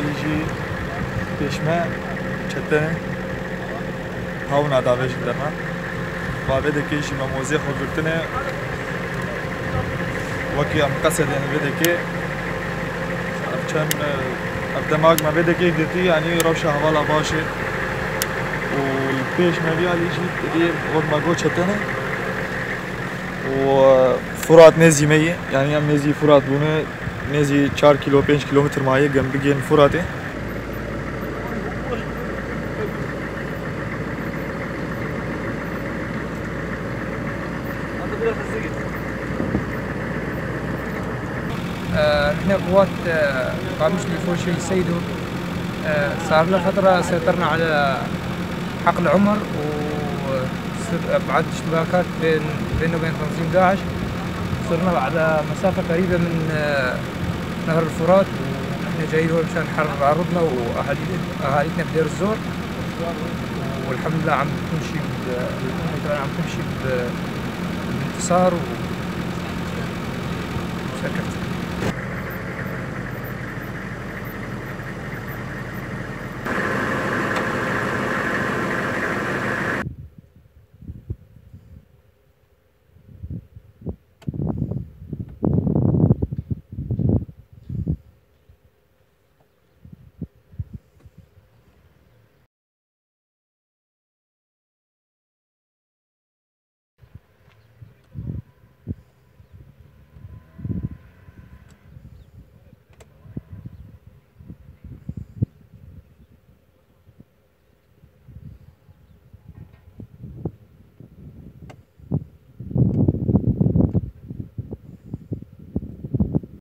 يجي بيشما چتنه هاونا داویج درنا و بده که شی مموزه خود گرتنه وکی ام قصد يعني بده که چند دماغ ما بده که گرتی یعنی روشه حوالا باشه والبيش ما بيال يجي تدير وقت ما جو چتنه وفرات نزي مية يعني ام نزي فرات بونه نزي 4 كيلو 5 كيلومتر مايه جنب بيجين فراته احنا قوات قاموس الفوشي السيدو صار لنا فترة سيطرنا على حقل عمر وبعد اشتباكات بينه وبين تنظيم داعش. صرنا على مسافة قريبة من نهر الفرات ونحن جايين هون مشان نحرر أرضنا وأهالينا بدير الزور، والحمد لله عم تمشي عم تمشي بانتصار وسكت.